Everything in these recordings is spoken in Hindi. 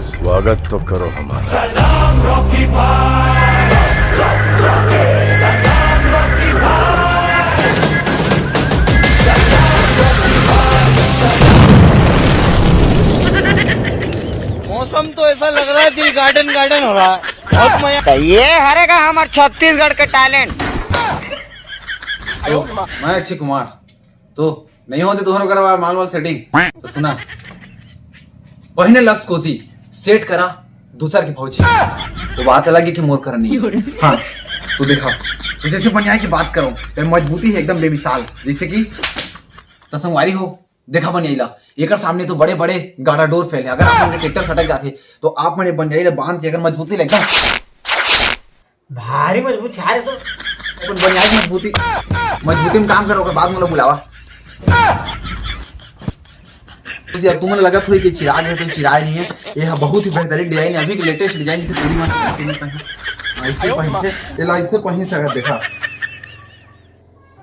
स्वागत तो करो हमारा। सलाम रॉकी भाई, रॉकी सलाम रॉकी भाई, सलाम रॉकी भाई। मौसम तो ऐसा लग रहा है दिल गार्डन गार्डन हो रहा है, बहुत मजा। ये हरेगा हमारे छत्तीसगढ़ के टैलेंट। मैं अक्षय कुमार तो नहीं होते दोनों करा माल वाल सेटिंग तो सुना बहने लक्ष्य कोसी सेट करा दूसरा की फौजी वो बात अलग है कि मोर करनी हाँ तो देखा तो जैसे बनिया की बात करो तो मजबूती है एकदम बेमिसाल जैसे कि तसंगवारी हो देखा बनिया एक सामने तो बड़े बड़े गाड़ा डोर फैले अगर आप ट्रैक्टर सटक जाते तो आप मैंने बन जाइए बांध के अगर मजबूती लगता भारी मजबूत है तो बनिया मजबूती में काम करो अगर बाद में बुलावा यार तुम्हें लगा था कि चिराग है तो चिराग नहीं है यह बहुत ही बेहतरीन डिजाइन है अभी की लेटेस्ट डिजाइन जिसे पूरी ऐसे पहन सकत देखा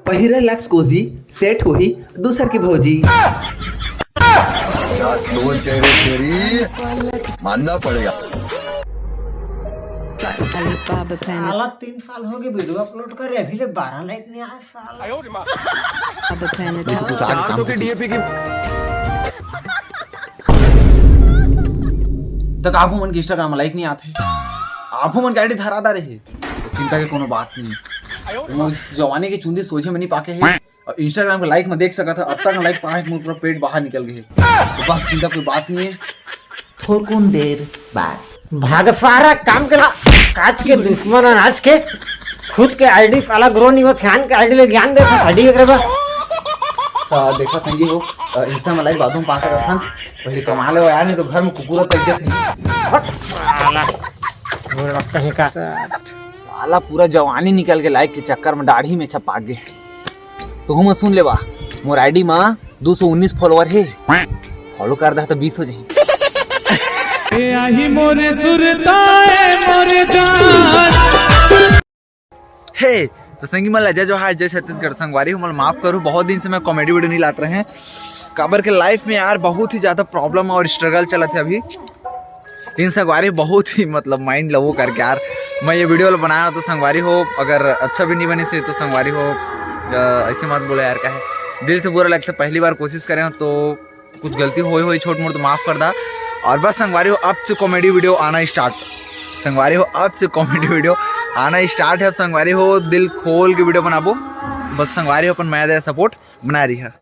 पहिरे लक्स कोजी सेट हुई दूसर की भौजी। क्या सोच है रे तेरी, मानना पड़ेगा। साला 3 साल हो गए वीडियो अपलोड करे अभी ले 12 लाइक नहीं आया साला। 400 की डीएपी की तक आपको मन की इंस्टाग्राम लाइक नहीं आते आपको मन की आईडी धरादा रहे तो चिंता की कोनो बात नहीं जवानी की चुंदी सोचे में नहीं पाके है और इंस्टाग्राम पे लाइक में देख सका था अब तक लाइक पाए मुंह पूरा पेट बाहर निकल गए तो बस चिंता कोई बात नहीं है थोकुन देर बाद भाग सारा काम करा काज के दुश्मन अनाज के खुद के आईडी साला ग्रो नहीं हो ध्यान के आईडी ले ज्ञान दे आईडी करे बा देखा संगी हो इंस्टा में लाइक बातों में पा सकत हन पहले कमा ले यार नहीं तो घर में कुकुर का इज्जत नहीं साला पूरा जवानी निकल के लाइक के चक्कर में दाढ़ी में छपा गए तो हम सुन ले बा मोर आईडी में 219 फॉलोअर है फॉलो कर दे तो 20 हो जाए हे तो संगी मन लजा जो हार जय छत्तीसगढ़ संगवारी हूँ माफ करूँ बहुत दिन से मैं कॉमेडी वीडियो नहीं लाते रहे काबर के लाइफ में यार बहुत ही ज़्यादा प्रॉब्लम और स्ट्रगल चला थे अभी इन संगवारी बहुत ही मतलब माइंड लवो करके यार मैं ये वीडियो बनाया तो संगवारी हो अगर अच्छा भी नहीं बनी से तो संगवारी हो ऐसे मत बोला यार क्या है दिल से बुरा लगता पहली बार कोशिश करें तो कुछ गलती हुई छोट मोट तो माफ़ कर दा और बस संगवारी हो अब से कॉमेडी वीडियो आना स्टार्ट संगवारी हो अब से कॉमेडी वीडियो आना स्टार्ट है अब संगवारी हो दिल खोल के वीडियो बनाबो बस संगवारी हो अपन मैं सपोर्ट बना रही है।